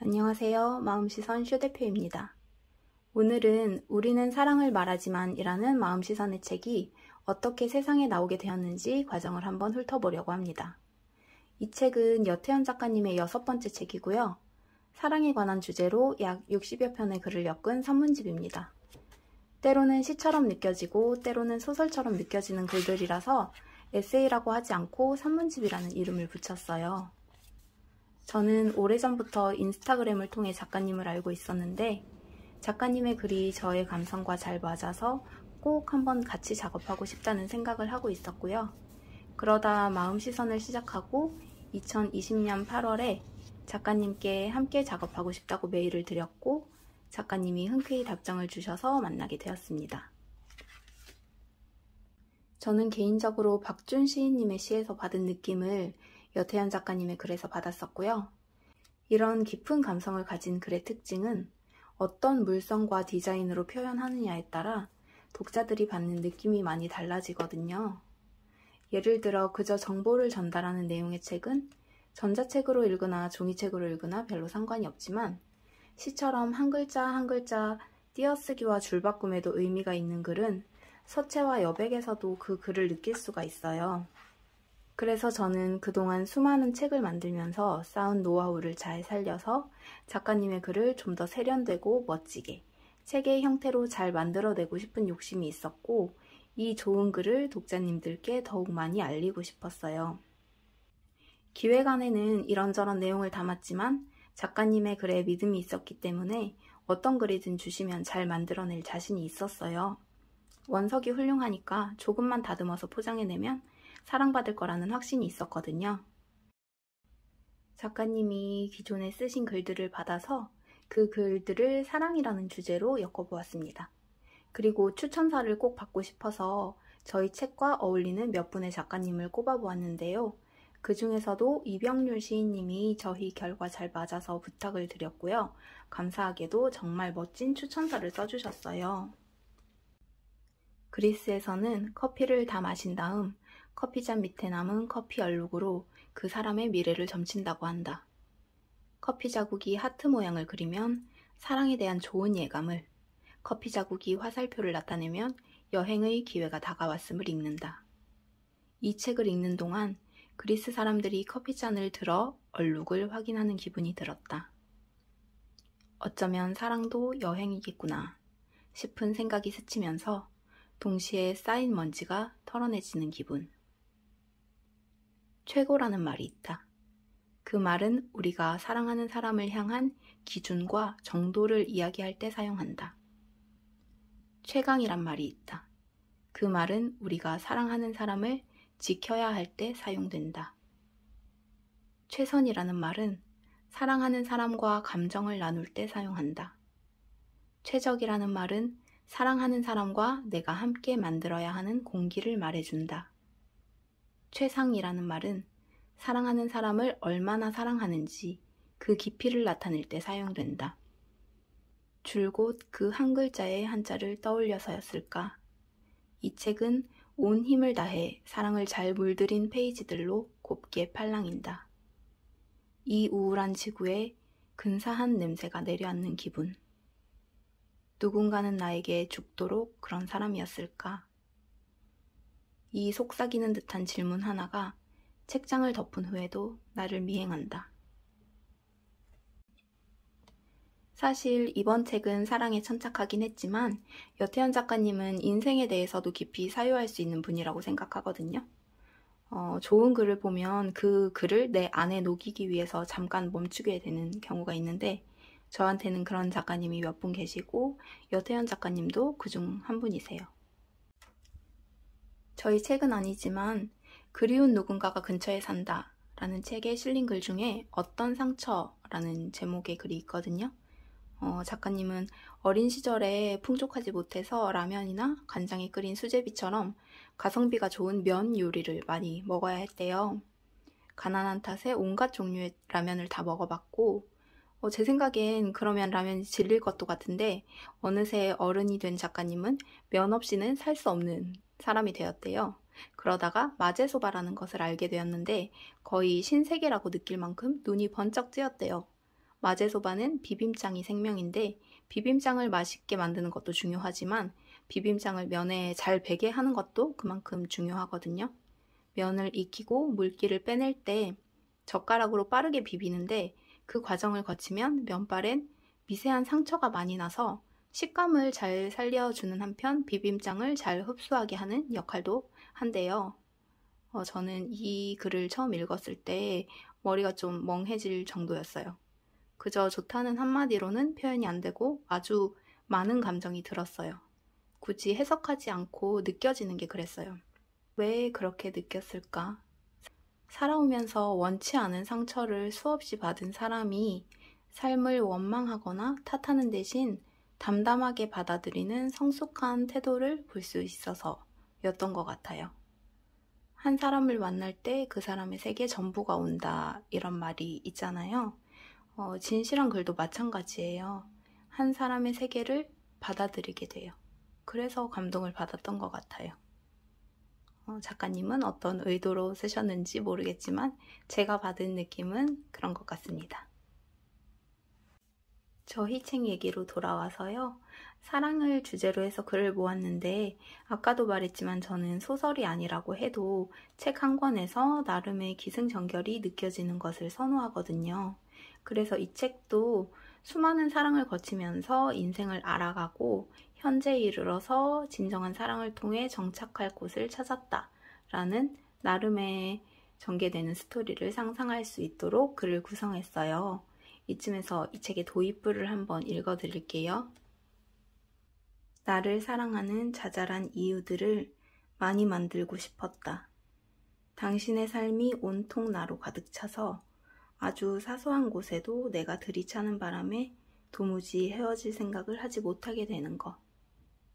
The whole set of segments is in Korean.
안녕하세요. 마음시선 슈 대표입니다. 오늘은 우리는 사랑을 말하지만 이라는 마음시선의 책이 어떻게 세상에 나오게 되었는지 과정을 한번 훑어보려고 합니다. 이 책은 여태현 작가님의 6번째 책이고요. 사랑에 관한 주제로 약 60여 편의 글을 엮은 산문집입니다. 때로는 시처럼 느껴지고 때로는 소설처럼 느껴지는 글들이라서 에세이라고 하지 않고 산문집이라는 이름을 붙였어요. 저는 오래전부터 인스타그램을 통해 작가님을 알고 있었는데 작가님의 글이 저의 감성과 잘 맞아서 꼭 한번 같이 작업하고 싶다는 생각을 하고 있었고요. 그러다 마음시선을 시작하고 2020년 8월에 작가님께 함께 작업하고 싶다고 메일을 드렸고 작가님이 흔쾌히 답장을 주셔서 만나게 되었습니다. 저는 개인적으로 박준 시인님의 시에서 받은 느낌을 여태현 작가님의 글에서 받았었고요. 이런 깊은 감성을 가진 글의 특징은 어떤 물성과 디자인으로 표현하느냐에 따라 독자들이 받는 느낌이 많이 달라지거든요. 예를 들어 그저 정보를 전달하는 내용의 책은 전자책으로 읽으나 종이책으로 읽으나 별로 상관이 없지만 시처럼 한 글자 한 글자 띄어쓰기와 줄바꿈에도 의미가 있는 글은 서체와 여백에서도 그 글을 느낄 수가 있어요. 그래서 저는 그동안 수많은 책을 만들면서 쌓은 노하우를 잘 살려서 작가님의 글을 좀 더 세련되고 멋지게 책의 형태로 잘 만들어내고 싶은 욕심이 있었고 이 좋은 글을 독자님들께 더욱 많이 알리고 싶었어요. 기획안에는 이런저런 내용을 담았지만 작가님의 글에 믿음이 있었기 때문에 어떤 글이든 주시면 잘 만들어낼 자신이 있었어요. 원석이 훌륭하니까 조금만 다듬어서 포장해내면 사랑받을 거라는 확신이 있었거든요. 작가님이 기존에 쓰신 글들을 받아서 그 글들을 사랑이라는 주제로 엮어보았습니다. 그리고 추천사를 꼭 받고 싶어서 저희 책과 어울리는 몇 분의 작가님을 꼽아보았는데요. 그 중에서도 이병률 시인님이 저희 결과 잘 맞아서 부탁을 드렸고요. 감사하게도 정말 멋진 추천사를 써주셨어요. 그리스에서는 커피를 다 마신 다음 커피잔 밑에 남은 커피 얼룩으로 그 사람의 미래를 점친다고 한다. 커피 자국이 하트 모양을 그리면 사랑에 대한 좋은 예감을, 커피 자국이 화살표를 나타내면 여행의 기회가 다가왔음을 읽는다. 이 책을 읽는 동안 그리스 사람들이 커피잔을 들어 얼룩을 확인하는 기분이 들었다. 어쩌면 사랑도 여행이겠구나 싶은 생각이 스치면서 동시에 쌓인 먼지가 털어내지는 기분. 최고라는 말이 있다. 그 말은 우리가 사랑하는 사람을 향한 기준과 정도를 이야기할 때 사용한다. 최강이란 말이 있다. 그 말은 우리가 사랑하는 사람을 지켜야 할 때 사용된다. 최선이라는 말은 사랑하는 사람과 감정을 나눌 때 사용한다. 최적이라는 말은 사랑하는 사람과 내가 함께 만들어야 하는 공기를 말해준다. 최상이라는 말은 사랑하는 사람을 얼마나 사랑하는지 그 깊이를 나타낼 때 사용된다. 줄곧 그 한 글자의 한자를 떠올려서였을까? 이 책은 온 힘을 다해 사랑을 잘 물들인 페이지들로 곱게 팔랑인다. 이 우울한 지구에 근사한 냄새가 내려앉는 기분. 누군가는 나에게 죽도록 그런 사람이었을까? 이 속삭이는 듯한 질문 하나가 책장을 덮은 후에도 나를 미행한다. 사실 이번 책은 사랑에 천착하긴 했지만 여태현 작가님은 인생에 대해서도 깊이 사유할 수 있는 분이라고 생각하거든요. 좋은 글을 보면 그 글을 내 안에 녹이기 위해서 잠깐 멈추게 되는 경우가 있는데 저한테는 그런 작가님이 몇 분 계시고 여태현 작가님도 그중 한 분이세요. 저희 책은 아니지만 그리운 누군가가 근처에 산다 라는 책에 실린 글 중에 어떤 상처라는 제목의 글이 있거든요. 작가님은 어린 시절에 풍족하지 못해서 라면이나 간장에 끓인 수제비처럼 가성비가 좋은 면 요리를 많이 먹어야 했대요. 가난한 탓에 온갖 종류의 라면을 다 먹어봤고 제 생각엔 그러면 라면이 질릴 것도 같은데 어느새 어른이 된 작가님은 면 없이는 살 수 없는 사람이 되었대요. 그러다가 마제소바라는 것을 알게 되었는데 거의 신세계라고 느낄 만큼 눈이 번쩍 뜨였대요. 마제소바는 비빔장이 생명인데 비빔장을 맛있게 만드는 것도 중요하지만 비빔장을 면에 잘 배게 하는 것도 그만큼 중요하거든요. 면을 익히고 물기를 빼낼 때 젓가락으로 빠르게 비비는데 그 과정을 거치면 면발엔 미세한 상처가 많이 나서 식감을 잘 살려주는 한편 비빔장을 잘 흡수하게 하는 역할도 한대요. 저는 이 글을 처음 읽었을 때 머리가 좀 멍해질 정도였어요. 그저 좋다는 한마디로는 표현이 안 되고 아주 많은 감정이 들었어요. 굳이 해석하지 않고 느껴지는 게 그랬어요. 왜 그렇게 느꼈을까? 살아오면서 원치 않은 상처를 수없이 받은 사람이 삶을 원망하거나 탓하는 대신 담담하게 받아들이는 성숙한 태도를 볼 수 있어서였던 것 같아요. 한 사람을 만날 때 그 사람의 세계 전부가 온다 이런 말이 있잖아요. 진실한 글도 마찬가지예요. 한 사람의 세계를 받아들이게 돼요. 그래서 감동을 받았던 것 같아요. 작가님은 어떤 의도로 쓰셨는지 모르겠지만 제가 받은 느낌은 그런 것 같습니다. 저희책 얘기로 돌아와서요. 사랑을 주제로 해서 글을 모았는데 아까도 말했지만 저는 소설이 아니라고 해도 책 한 권에서 나름의 기승전결이 느껴지는 것을 선호하거든요. 그래서 이 책도 수많은 사랑을 거치면서 인생을 알아가고 현재에 이르러서 진정한 사랑을 통해 정착할 곳을 찾았다 라는 나름의 전개되는 스토리를 상상할 수 있도록 글을 구성했어요. 이쯤에서 이 책의 도입부를 한번 읽어드릴게요. 나를 사랑하는 자잘한 이유들을 많이 만들고 싶었다. 당신의 삶이 온통 나로 가득 차서 아주 사소한 곳에도 내가 들이차는 바람에 도무지 헤어질 생각을 하지 못하게 되는 것.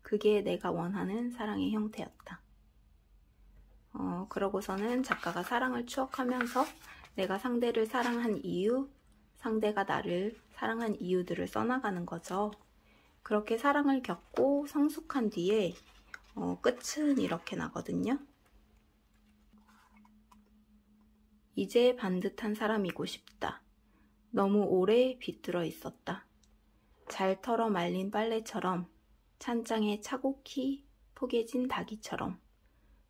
그게 내가 원하는 사랑의 형태였다. 그러고서는 작가가 사랑을 추억하면서 내가 상대를 사랑한 이유, 상대가 나를 사랑한 이유들을 써나가는 거죠. 그렇게 사랑을 겪고 성숙한 뒤에 끝은 이렇게 나거든요. 이제 반듯한 사람이고 싶다. 너무 오래 비뚤어 있었다. 잘 털어 말린 빨래처럼, 찬장에 차곡히 포개진 닭이처럼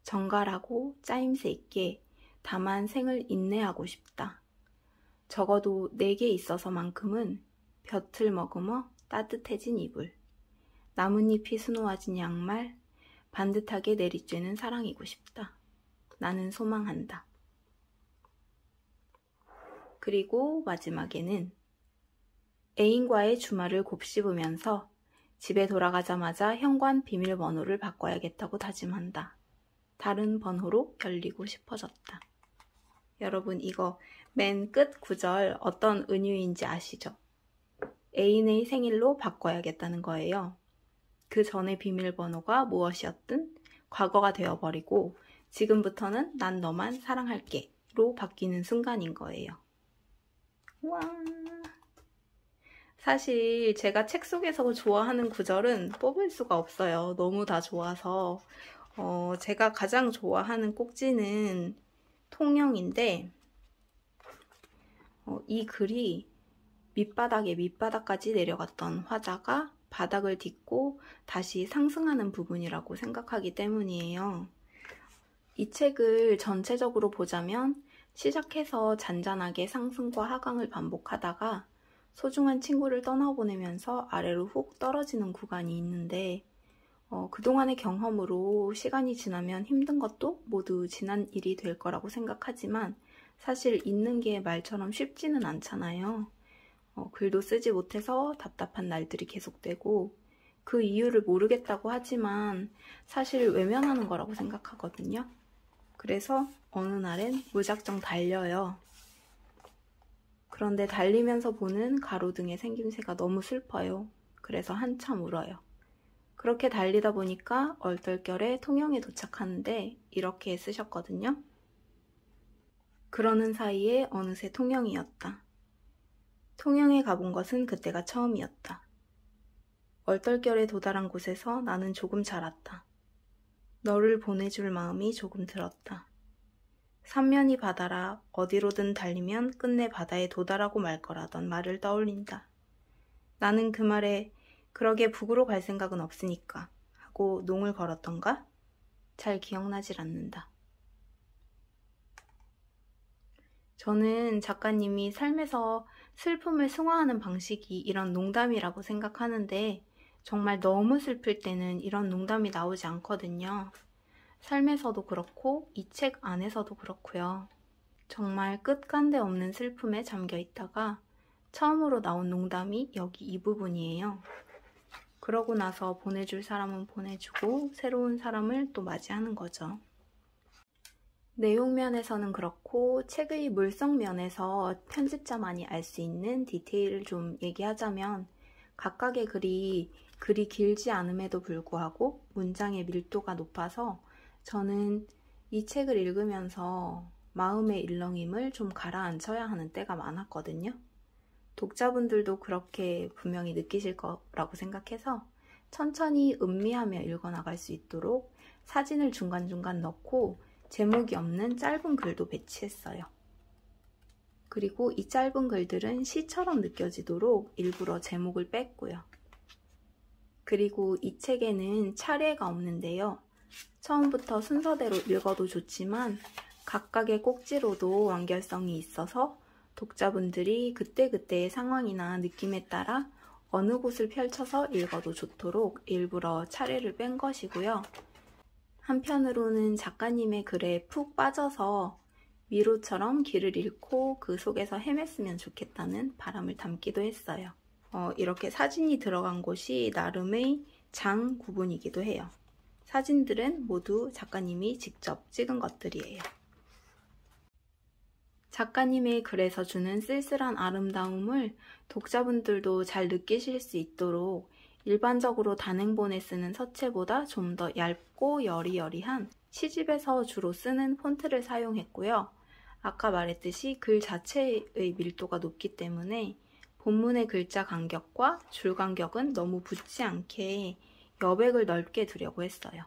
정갈하고 짜임새 있게 다만 생을 인내하고 싶다. 적어도 내게 있어서만큼은 볕을 머금어 따뜻해진 이불, 나뭇잎이 수놓아진 양말, 반듯하게 내리쬐는 사랑이고 싶다. 나는 소망한다. 그리고 마지막에는 애인과의 주말을 곱씹으면서 집에 돌아가자마자 현관 비밀번호를 바꿔야겠다고 다짐한다. 다른 번호로 열리고 싶어졌다. 여러분 이거 맨 끝 구절 어떤 은유인지 아시죠? 애인의 생일로 바꿔야겠다는 거예요. 그 전에 비밀번호가 무엇이었든 과거가 되어버리고 지금부터는 난 너만 사랑할게 로 바뀌는 순간인 거예요. 와. 사실 제가 책 속에서 좋아하는 구절은 뽑을 수가 없어요. 너무 다 좋아서. 제가 가장 좋아하는 꼭지는 통영인데 이 글이 밑바닥까지 내려갔던 화자가 바닥을 딛고 다시 상승하는 부분이라고 생각하기 때문이에요. 이 책을 전체적으로 보자면 시작해서 잔잔하게 상승과 하강을 반복하다가 소중한 친구를 떠나보내면서 아래로 훅 떨어지는 구간이 있는데 그동안의 경험으로 시간이 지나면 힘든 것도 모두 지난 일이 될 거라고 생각하지만 사실 있는 게 말처럼 쉽지는 않잖아요. 글도 쓰지 못해서 답답한 날들이 계속되고 그 이유를 모르겠다고 하지만 사실 외면하는 거라고 생각하거든요. 그래서 어느 날엔 무작정 달려요. 그런데 달리면서 보는 가로등의 생김새가 너무 슬퍼요. 그래서 한참 울어요. 그렇게 달리다 보니까 얼떨결에 통영에 도착하는데 이렇게 쓰셨거든요. 그러는 사이에 어느새 통영이었다. 통영에 가본 것은 그때가 처음이었다. 얼떨결에 도달한 곳에서 나는 조금 자랐다. 너를 보내줄 마음이 조금 들었다. 삼면이 바다라 어디로든 달리면 끝내 바다에 도달하고 말 거라던 말을 떠올린다. 나는 그 말에 그러게 북으로 갈 생각은 없으니까 하고 농을 걸었던가? 잘 기억나질 않는다. 저는 작가님이 삶에서 슬픔을 승화하는 방식이 이런 농담이라고 생각하는데 정말 너무 슬플 때는 이런 농담이 나오지 않거든요. 삶에서도 그렇고 이 책 안에서도 그렇고요. 정말 끝간데 없는 슬픔에 잠겨 있다가 처음으로 나온 농담이 여기 이 부분이에요. 그러고 나서 보내줄 사람은 보내주고 새로운 사람을 또 맞이하는 거죠. 내용 면에서는 그렇고 책의 물성 면에서 편집자만이 알 수 있는 디테일을 좀 얘기하자면 각각의 글이 길지 않음에도 불구하고 문장의 밀도가 높아서 저는 이 책을 읽으면서 마음의 일렁임을 좀 가라앉혀야 하는 때가 많았거든요. 독자분들도 그렇게 분명히 느끼실 거라고 생각해서 천천히 음미하며 읽어나갈 수 있도록 사진을 중간중간 넣고 제목이 없는 짧은 글도 배치했어요. 그리고 이 짧은 글들은 시처럼 느껴지도록 일부러 제목을 뺐고요. 그리고 이 책에는 차례가 없는데요. 처음부터 순서대로 읽어도 좋지만 각각의 꼭지로도 완결성이 있어서 독자분들이 그때그때의 상황이나 느낌에 따라 어느 곳을 펼쳐서 읽어도 좋도록 일부러 차례를 뺀 것이고요. 한편으로는 작가님의 글에 푹 빠져서 미로처럼 길을 잃고 그 속에서 헤맸으면 좋겠다는 바람을 담기도 했어요. 이렇게 사진이 들어간 곳이 나름의 장 구분이기도 해요. 사진들은 모두 작가님이 직접 찍은 것들이에요. 작가님의 글에서 주는 쓸쓸한 아름다움을 독자분들도 잘 느끼실 수 있도록 일반적으로 단행본에 쓰는 서체보다 좀 더 얇고 여리여리한 시집에서 주로 쓰는 폰트를 사용했고요. 아까 말했듯이 글 자체의 밀도가 높기 때문에 본문의 글자 간격과 줄 간격은 너무 붙지 않게 여백을 넓게 두려고 했어요.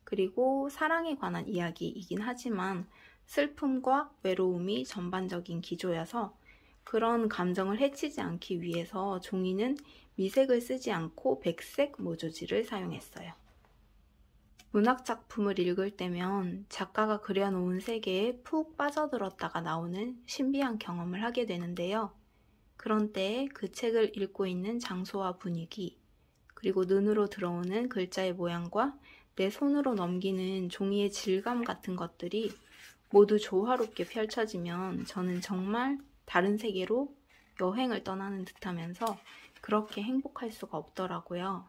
그리고 사랑에 관한 이야기이긴 하지만 슬픔과 외로움이 전반적인 기조여서 그런 감정을 해치지 않기 위해서 종이는 미색을 쓰지 않고 백색 모조지를 사용했어요. 문학작품을 읽을 때면 작가가 그려놓은 세계에 푹 빠져들었다가 나오는 신비한 경험을 하게 되는데요. 그런 때에 그 책을 읽고 있는 장소와 분위기, 그리고 눈으로 들어오는 글자의 모양과 내 손으로 넘기는 종이의 질감 같은 것들이 모두 조화롭게 펼쳐지면 저는 정말 다른 세계로 여행을 떠나는 듯하면서 그렇게 행복할 수가 없더라고요.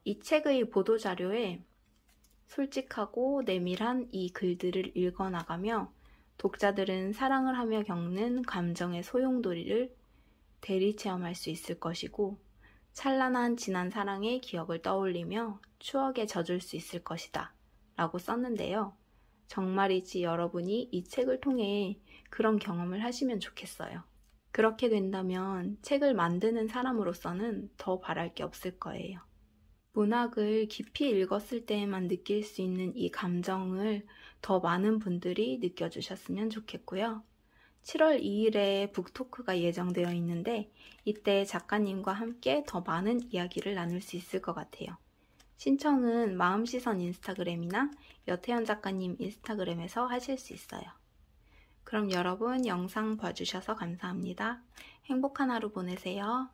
이 책의 보도자료에 솔직하고 내밀한 이 글들을 읽어나가며 독자들은 사랑을 하며 겪는 감정의 소용돌이를 대리체험할 수 있을 것이고 찬란한 지난 사랑의 기억을 떠올리며 추억에 젖을 수 있을 것이다 라고 썼는데요. 정말이지 여러분이 이 책을 통해 그런 경험을 하시면 좋겠어요. 그렇게 된다면 책을 만드는 사람으로서는 더 바랄 게 없을 거예요. 문학을 깊이 읽었을 때에만 느낄 수 있는 이 감정을 더 많은 분들이 느껴주셨으면 좋겠고요. 7월 2일에 북토크가 예정되어 있는데 이때 작가님과 함께 더 많은 이야기를 나눌 수 있을 것 같아요. 신청은 마음시선 인스타그램이나 여태현 작가님 인스타그램에서 하실 수 있어요. 그럼 여러분 영상 봐주셔서 감사합니다. 행복한 하루 보내세요.